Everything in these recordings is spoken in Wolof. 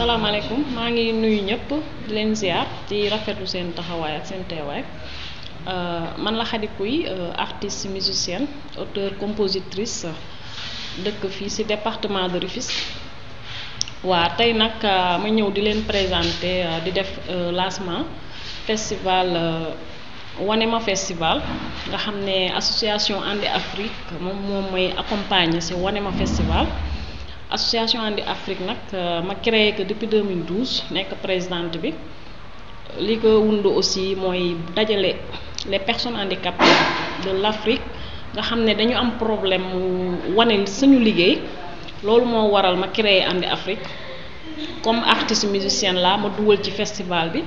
salaamaaleykum maa ngi nuyu ñëpp di leen ziar di rafetlu seen taxawaay ak seen teewaay man la Khady Pouye artiste musicienne auteure compositrice dëkk fii ci département de Rufisque waa tey nag ma ñëw di leen présenter di def lancement festival Wanema Festival nga xam ne association Andi Afrique moom mooy accompagner ci Wanema Festival. Association Andi Afrique nag ma créé que depuis 2012 nekk présidente bi li ko wundu aussi mooy dajale les personnes handicapées de l'Afrique nga xam ne dañu am problème mu wane suñu liggéey loolu moo waral ma créé Andi Afrique comme artiste musicienne la ma dugal ci festival bi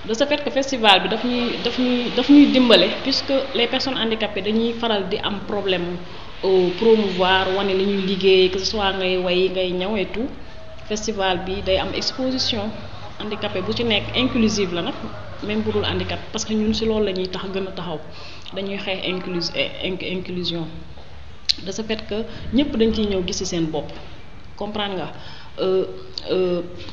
de ce fait que festival bi daf ñuy dimbale puisque les personnes handicapées dañuy faral di am problème promouvoir wane li ñuy liggéey que ce soit ngay way ngay ñaw et tout festival bi day am exposition handicapé bu ci nekk inclusive la nag même bu dul handicap parce que ñun ci loolu la ñuy tax gën a taxaw dañuy xeex inclusion de ce fait que ñëpp dañ ciy ñëw gis ci seen bopp comprendre nga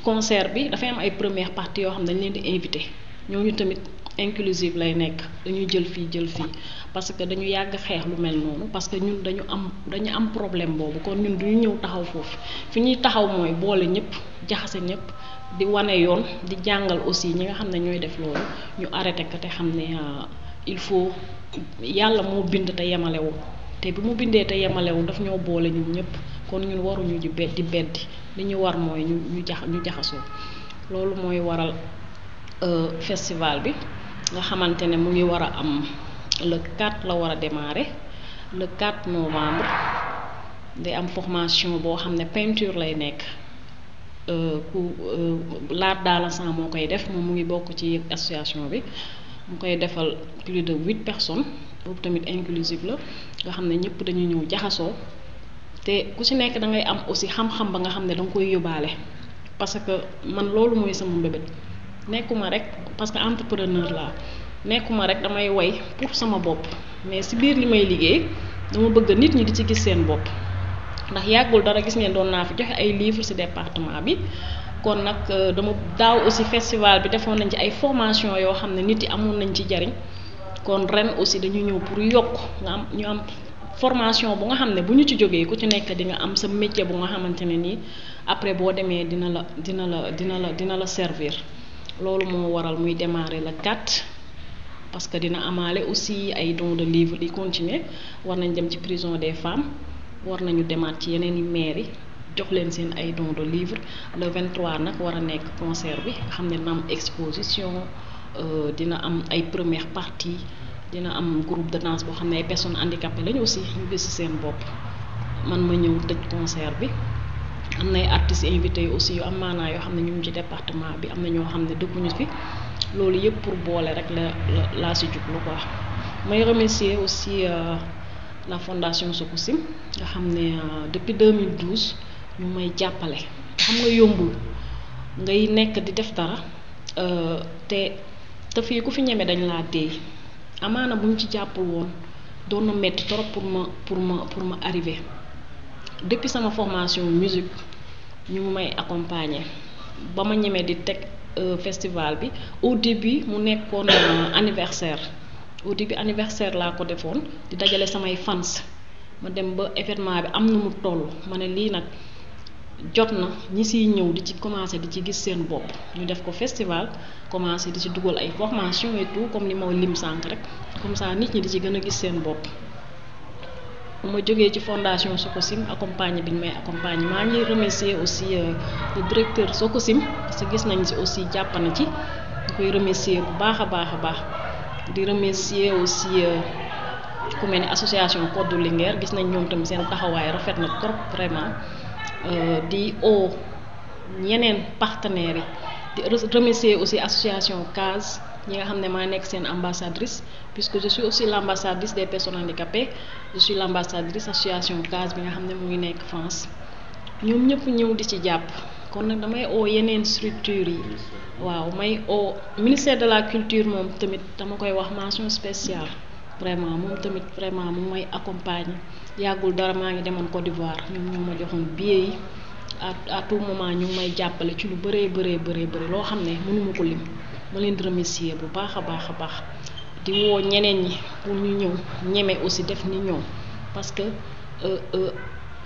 concert bi dafay am ay première partie yoo xam ne dañ leen di invité ñooñu tamit inclusive lay nekk dañuy jël fii parce que dañu yàgg xeex lu mel noonu parce que ñun dañu am problème boobu kon ñun duñu ñëw taxaw foofu fi ñuy taxaw mooy boole ñëpp jaxase ñëpp di wane yoon di jàngal aussi ñi nga xam ne ñooy def loolu ñu arrêté ko te xam ne il faut yàlla moo bind te yemalewul te bi mu bindee te yemalewul daf ñoo boole ñun ñëpp kon ñun waruñu di beddi li ñu war mooy ñu jaxasoo loolu mooy waral festival bi nga xamante ne mu ngi war a am le 4 la war a démarrer le 4 novembre day am formation boo xam ne peinture lay nekk l'art dans le sang moo koy def moom mu ngi bokk ci association bi mu koy defal plus de 8 personnes boobu tamit inclusive la nga xam ne ñëpp dañuy ñëw jaxasoo te ku ci nekk da ngay am aussi xam-xam ba nga xam ne da nga koy yóbbaale parce que man loolu mooy sama mbébét nekkuma rek parce que entrepreneur laa nekkuma rek damay woy pour sama bopp mais ci biir li may liggéey dama bëgg nit ñi di ci gis seen bopp ndax yàggul dara gis ngeen doon naa fi joxe ay livres ci département bi kon nag dama daaw aussi festival bi defoon nañ ci ay formation yoo xam ne nit yi amoon nañ ci jariñ kon ren aussi dañu ñëw pour yokk ñu am formation bu nga xam ne bu ñu ci jógee ku ci nekk di nga am sa métier bu nga xamante ne nii après boo demee dina la servir loolu moo waral muy démarrer le 4 parce que dina amaale aussi ay dons de livres di continuer war nañ dem ci prison des femmes war nañu demaat ci yeneen i mairie jox leen seen ay dons de livres le 23 nag war a nekk concert bi nga xam ne dina am exposition dina am ay première partie dina am groupe de danse boo xam ne ay personnes handicapées lañu aussi ñu gis ci seen bopp man ma ñëw tëj concert bi am na ay artistes invités aussi yu am maanaa yoo xam ne ñu ngi ci département bi am na ñoo xam ne dëkkuñu fi loolu yëpp pour boole rek laa ci jublu quoi may remercier aussi la fondation Sococim nga xam ne depuis 2012 ñu may jàppale xam nga yombul ngay nekk di def dara te fii ku fi ñeme dañ laa téye amaana bu ñu ci jàppul woon doon na metti trop pour ma arriver depuis sama formation musique ñu may accompagner ba ma ñemee di teg festival bi au début mu nekkoon anniversaire laa ko defoon di dajale samay fans ma dem ba événement bi am na mu toll ma ne lii nag jot na ñi siy ñëw di ci commencer di ci gis seen bopp ñu def ko festival commencer di ci dugal ay formation et tout comme ni ma lim sànq rek comme ça nit ñi di ci gën a gis seen bopp bu ma jógee ci fondation Sococim accompagné bi ñu may accompagné maa ngi remercier aussi le directeur Sococim parce que gis nañ ci aussi jàpp na ci ñu koy remercier bu baax a baax di remercier aussi ku mel ni association Koddu Linguère gis nañ ñoom tamit seen taxawaay rafet na trop vraiment di ñeneen partenaires yi di remercier aussi association CASE ñi nga xam ne maa nekk seen ambassadrice puisque je suis aussi l'ambassadrice des personnes handicapées je suis l'ambassadrice association CASE bi nga xam ne mu ngi nekk France ñoom ñëpp ñëw di ci jàpp kon nag damay yeneen structures yi waaw may ministère de la culture moom tamit dama koy wax mention spéciale vraiment moom tamit vraiment mu may accompagner yàggul dara maa ngi demoon Côte d'Ivoire ñoom ñoo ma joxoon billet yi à tout moment ñu ngi may jàppale ci lu bëree bëri loo xam ne mënuma ko lim ma leen di remercier bu baax a baax di woo ñeneen ñi pour ñu ñëw ñeme aussi def ni ñoom parce que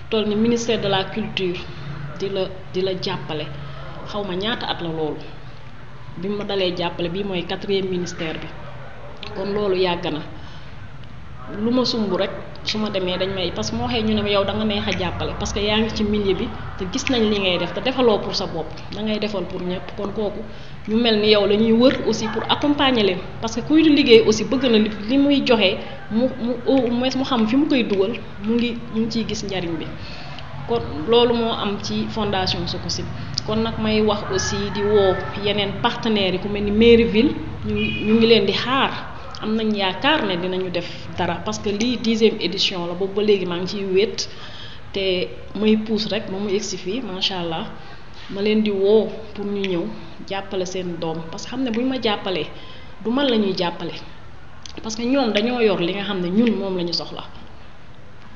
toll ni ministère de la culture di la jàppale xaw ma ñaata at la loolu bi ma dalee jàppale bii mooy 4e ministère bi kon loolu yàgg na lu ma sumb rek su ma demee dañ may parce que moo waxee ñu ne yow da nga neex a jàppale parce que yaa ngi ci milieu bi te gis nañ li ngay def te defaloo pour sa bopp da ngay defal pour ñëpp kon kooku ñu mel ni yow la ñuy wër aussi pour accompagner leen parce que kuy liggéey aussi bëgg na li muy joxe mu au moins mu xam fi mu koy dugal mu ngi ciy gis njariñ bi kon loolu moo am ci fondation Sococim kon nag may wax aussi di woo yeneen partenaires yi ku mel ni mairie ville ñu ngi leen di xaar am nañ yaakaar ne dinañu def dara parce que lii 10e édition la boobu ba léegi maa ngi ciy wéet te may pousse rek ba mu egsi fii macha allah ma leen di woo pour ñu ñëw jàppale seen doom parce que xam ne bu ñu ma jàppalee du man la ñuy jàppale parce que ñoom dañoo yor li nga xam ne ñun moom la ñu soxla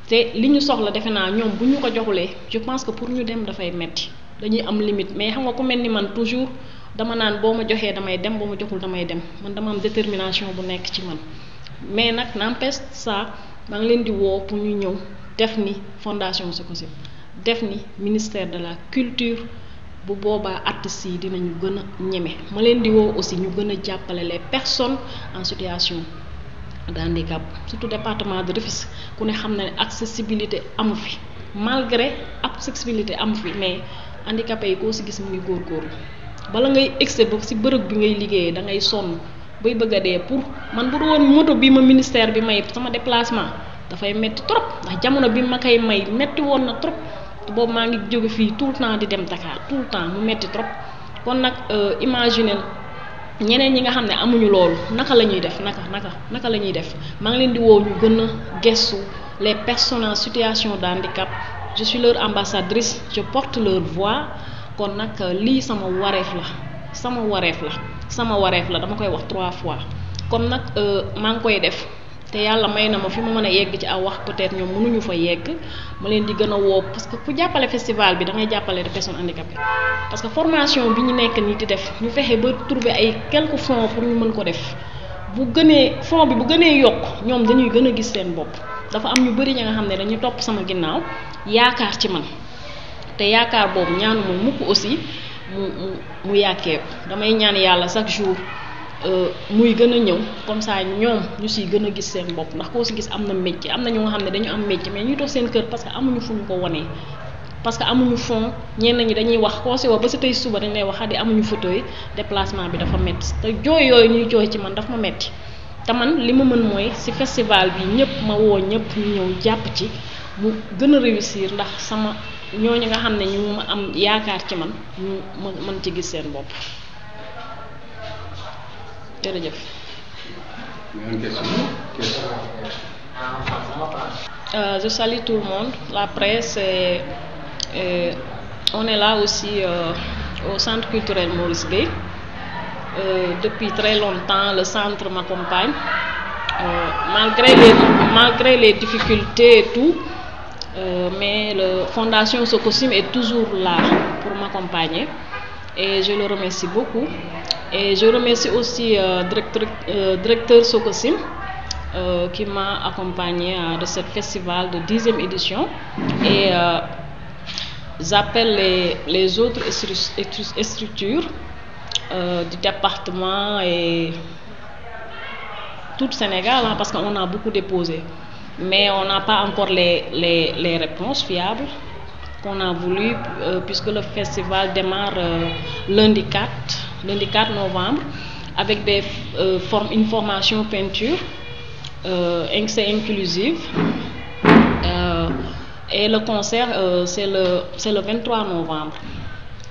te li ñu soxla defe naa ñoom bu ñu ko joxulee je pense que pour ñu dem dafay metti dañuy am limite mais xam nga ku mel ni man toujours dama naan boo ma joxee damay dem boo ma joxul damay dem man dama am détermination bu nekk ci man mais nag n'empêche ça maa ngi leen di woo pour ñu ñëw def ni fondation Sococim def ni ministère de la culture bu boobaa artistes yi dinañu gën a ñeme ma leen di woo aussi ñu gën a jàppale les personnes en situation de handicap surtout département de Rufisque ku ne xam na ne accessibilité amu fi malgré accessibilité amu fi mais handicapé yi koo si gis mu ngi góorgóorlu bala ngay egsi ba si bërëb bi ngay liggéeyee da ngay sonn bay bëgg a dee pour man bu du woon moto bi ma ministère bi may sama déplacement dafay metti trop ndax jamono bi ma koy may metti woon na trop boobu maa ngi jóge fii tout le temps di dem Dakar tout le temps mu metti trop kon nag imaginer ñeneen ñi nga xam ne amuñu loolu naka la ñuy def naka la ñuy def maa ngi leen di woo ñu gën a gestu les personnes en situation de handicap je suis leur ambassadrice je porte leur voix kon nag lii sama wareef la dama koy wax 3 fois comme nag maa ngi koy def te yàlla may na ma fi ma mën a yegg ci aw wax peut-être ñoom mënuñu fa yegg ma leen di gën a woo parce que ku jàppale festival bi da ngay jàppale des personnes handicapées parce que formation bi ñu nekk nii di def ñu fexe ba trouver ay quelques fonds pour ñu mën ko def bu gënee yokk ñoom dañuy gën a gis seen bopp dafa am ñu bari ñi nga xam ne dañuy topp sama ginnaaw yaakaar ci man te yaakaar boobu ñaanu mooy mukk aussi mu yàkkeeku damay ñaan yàlla chaque jour muy gën a ñëw comme ça ñoom ñu siy gën a gis seen bopp ndax koo si gis am na métier am na ñu nga xam ne dañu am métier mais ñuy toog seen kër parce que amuñu fu ñu ko wanee parce que amuñu fond ñenn ñi dañuy wax koo si wax ba si tey suba dañ lay wax di amuñu fauteuil déplacement bi dafa metti te jooy yooyu ñuy jooy ci man dafa ma metti te man li ma mën mooy si festival bi ñëpp ma woo ñëpp ñu ñëw jàpp ci mu gën a réussir ndax sama ñooñu nga xam ne ñu ma am yaakaar ci man ñu mën ci gis seen bopp jërëjëf. Je salue tout le monde, la presse et on est là aussi au centre culturel Maurice Bey. Depuis très longtemps, le centre m'accompagne. Malgré les difficultés et tout, mais la fondation Sococim est toujours là pour m'accompagner et je le remercie beaucoup. Et je remercie aussi directeur Sococim qui m'a accompagné de ce festival de 10e édition. Et j'appelle les autres structures du département et tout Sénégal parce qu'on a beaucoup déposé. Mais on n'a pas encore les réponses fiables qu'on a voulu puisque le festival démarre lundi 4 novembre avec une formation peinture c'est inclusive et le concert c'est le 23 novembre.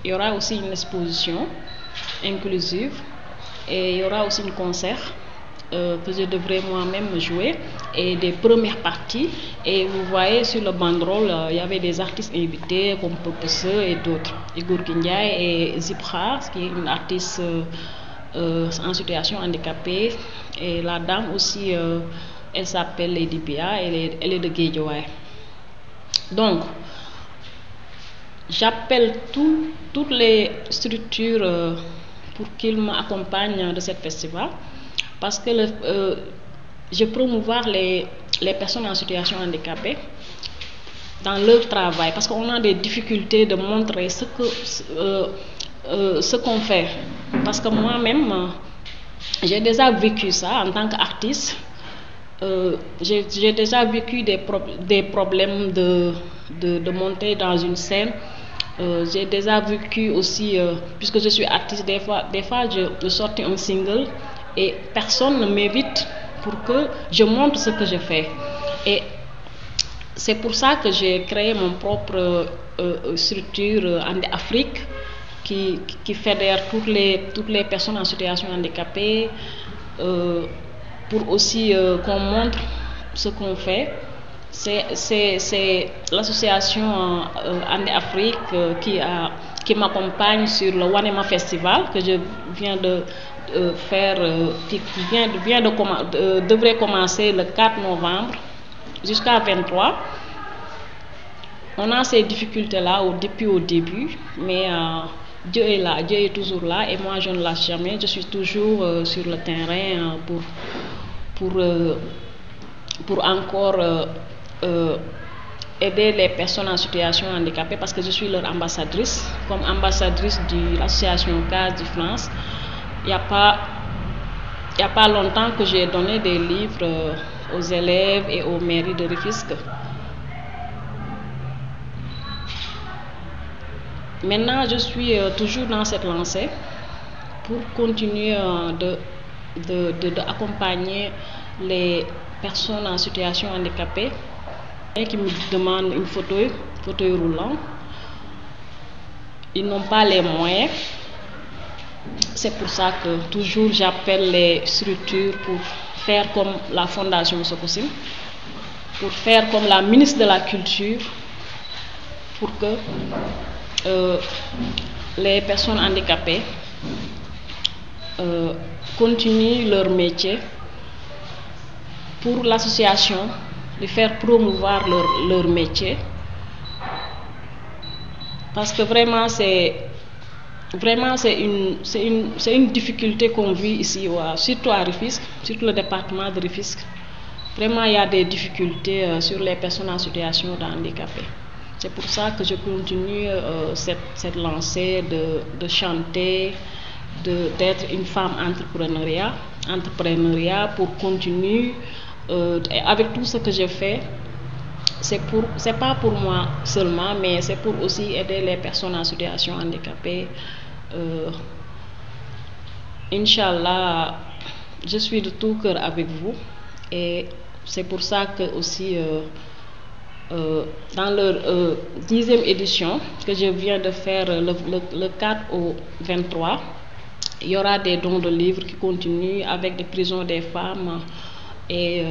Il y aura aussi une exposition inclusive et il y aura aussi un concert que je devrais moi-même jouer et des premières parties et vous voyez sur le banderole il y avait des artistes invités comme Popeseux et d'autres, Igor Kindiaye et Zipra qui est une artiste en situation handicapée et la dame aussi elle s'appelle Lady Bia, elle est de Guédiawaye. Donc j'appelle toutes les structures pour qu'ils m'accompagnent de ce festival, parce que je promouvoir les personnes en situation handicapée dans leur travail, parce qu'on a des difficultés de montrer ce qu'on fait. Parce que moi-même, j'ai déjà vécu ça en tant qu'artiste. J'ai déjà vécu des problèmes de monter dans une scène. J'ai déjà vécu aussi, puisque je suis artiste, des fois je sortais un single et personne ne m'invite pour que je montre ce que je fais. Et c'est pour ça que j'ai créé mon propre structure Andi Afrique qui fédère toutes les personnes en situation handicapée, pour aussi qu'on montre ce qu'on fait. C'est l'association Andi Afrique qui m'accompagne sur le Wanema Festival que je viens de faire, qui devrait commencer le 4 novembre jusqu'à 23. On a ces difficultés-là depuis au début, mais Dieu est là, Dieu est toujours là, et moi je ne lâche jamais. Je suis toujours sur le terrain pour encore aider les personnes en situation handicapée, parce que je suis leur ambassadrice, comme ambassadrice de l'association CAS de France. Il n'y a pas longtemps que j'ai donné des livres aux élèves et aux mairies de Rufisque. Maintenant, je suis toujours dans cette lancée pour continuer d'accompagner les personnes en situation handicapée et qui me demandent une fauteuil roulant. Ils n'ont pas les moyens. C'est pour ça que toujours j'appelle les structures pour faire comme la Fondation Sococim, pour faire comme la ministre de la Culture, pour que les personnes handicapées continuent leur métier, pour l'association de faire promouvoir leur métier, parce que vraiment c'est une difficulté qu'on vit ici, surtout à Rufisque, surtout le département de Rufisque. Vraiment, il y a des difficultés sur les personnes en situation de handicap. C'est pour ça que je continue cette lancée de chanter, d'être une femme entrepreneuriat pour continuer. Et avec tout ce que je fais, c'est pas pour moi seulement, mais c'est pour aussi aider les personnes en situation handicapée. Inch'Allah, je suis de tout cœur avec vous, et c'est pour ça que aussi dans leur 10e édition que je viens de faire le 4 au 23, il y aura des dons de livres qui continuent avec des prisons des femmes et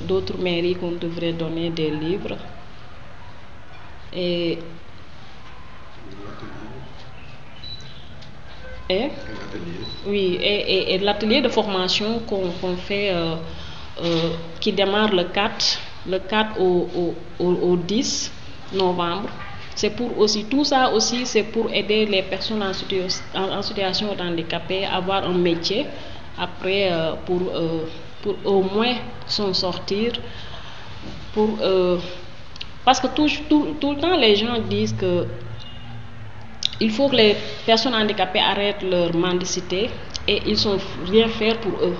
d'autres mairies qu'on devrait donner des livres. Et oui, et l'atelier de formation qu'on fait qui démarre le 4 au 10 novembre. C'est pour aussi, tout ça aussi, c'est pour aider les personnes en situation handicapée à avoir un métier après pour au moins s'en sortir. Parce que tout le temps les gens disent que il faut que les personnes handicapées arrêtent leur mendicité et ils sont rien faire pour eux.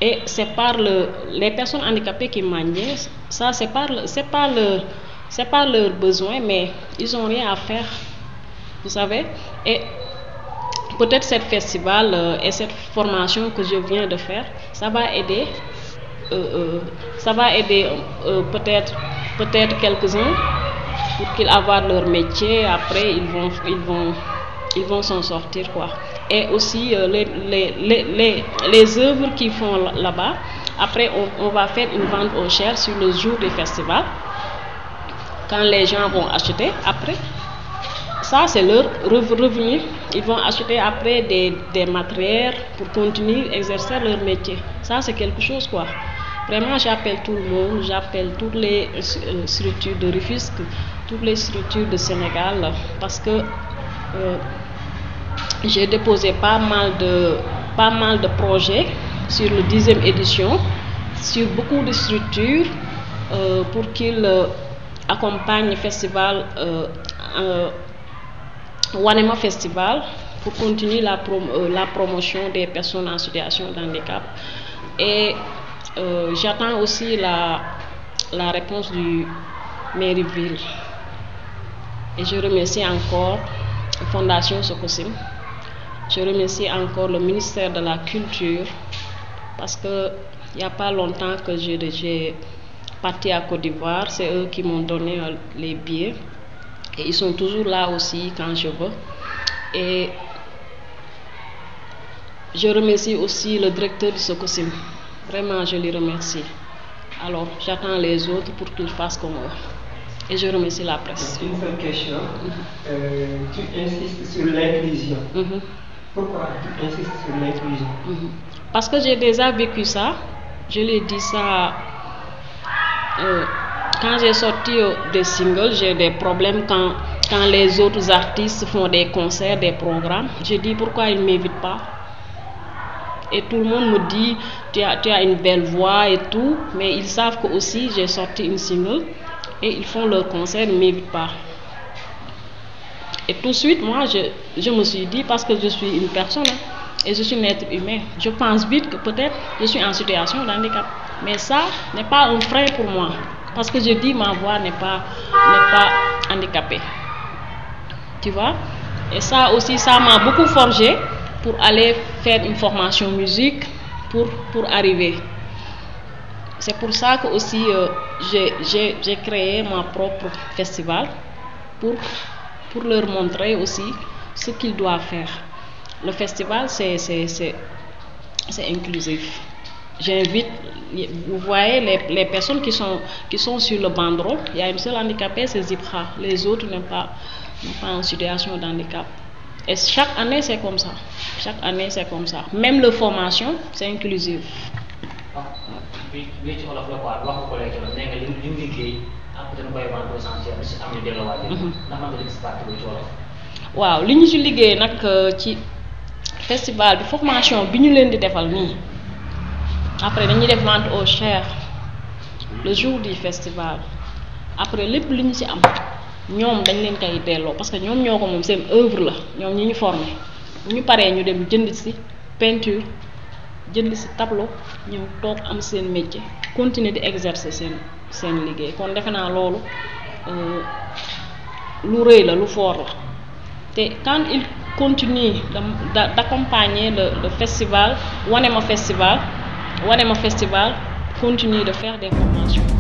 Et c'est par les personnes handicapées qui mendient, ça c'est pas leur besoin, mais ils ont rien à faire, vous savez. Et peut-être ce festival et cette formation que je viens de faire, ça va aider peut-être quelques-uns pour qu'ils aient leur métier. Après ils vont s'en sortir, quoi. Et aussi les œuvres qu'ils font là-bas, après on va faire une vente aux enchères sur le jour du festival, quand les gens vont acheter. Après ça, c'est leur revenu. Ils vont acheter après des matériels pour continuer à exercer leur métier. Ça, c'est quelque chose, quoi. Vraiment, j'appelle tout le monde, j'appelle toutes les structures de Rufisque toutes les structures de Sénégal parce que j'ai déposé pas mal de projets sur le 10e édition, sur beaucoup de structures pour qu'ils accompagnent le festival Wanema Festival pour continuer la promotion des personnes en situation de handicap. Et j'attends aussi la réponse du mairie ville. Et je remercie encore la Fondation Sococim. Je remercie encore le ministère de la Culture parce que il n'y a pas longtemps que j'ai parti à Côte d'Ivoire. C'est eux qui m'ont donné les billets. Et ils sont toujours là aussi quand je veux. Et je remercie aussi le directeur du Sococim. Vraiment, je les remercie. Alors, j'attends les autres pour qu'ils fassent comme eux. Et je remercie la presse. Une seule question. Tu insistes sur l'inclusion. Pourquoi tu insistes sur l'inclusion? Parce que j'ai déjà vécu ça. Je l'ai dit ça quand j'ai sorti des singles. J'ai des problèmes quand les autres artistes font des concerts, des programmes. Je dis pourquoi ils ne m'invitent pas. Et tout le monde me dit tu as une belle voix et tout, mais ils savent que aussi j'ai sorti une single et ils font leur concert, ils ne m'invitent pas. Et tout de suite, moi, je me suis dit, parce que je suis une personne et je suis un être humain, je pense vite que peut-être je suis en situation de handicap. Mais ça n'est pas un frein pour moi, parce que je dis ma voix n'est pas handicapée. Tu vois? Et ça aussi, ça m'a beaucoup forgé pour aller faire une formation musique pour arriver. C'est pour ça que aussi j'ai créé mon propre festival pour leur montrer aussi ce qu'ils doivent faire. Le festival, c'est inclusif. J'invite, vous voyez, les personnes qui sont sur le bandeau, il y a une seule handicapée, c'est Zipra. Les autres n'ont pas en situation de handicap. Et chaque année, c'est comme ça. Chaque année, c'est comme ça. Même la formation, c'est inclusif. waaw li ñu ci liggéey nag ci festival bi formation bi ñu leen di defal nii après dañuy def vente aux chairs le jour du festival après lépp li ñu ci am ñoom dañ leen koy delloo parce que ñoom ñoo ko moom seen œuvre la ñoom ñi ñu formé bu ñu paree ñu dem jënd ci peinture jënd ci tableau ñu toog am seen métier continuer di exercer seen liggéey kon defe naa loolu lu rëy la lu fort la te quand il continue d'accompagner le festival Wanema Festival continue de faire des formations.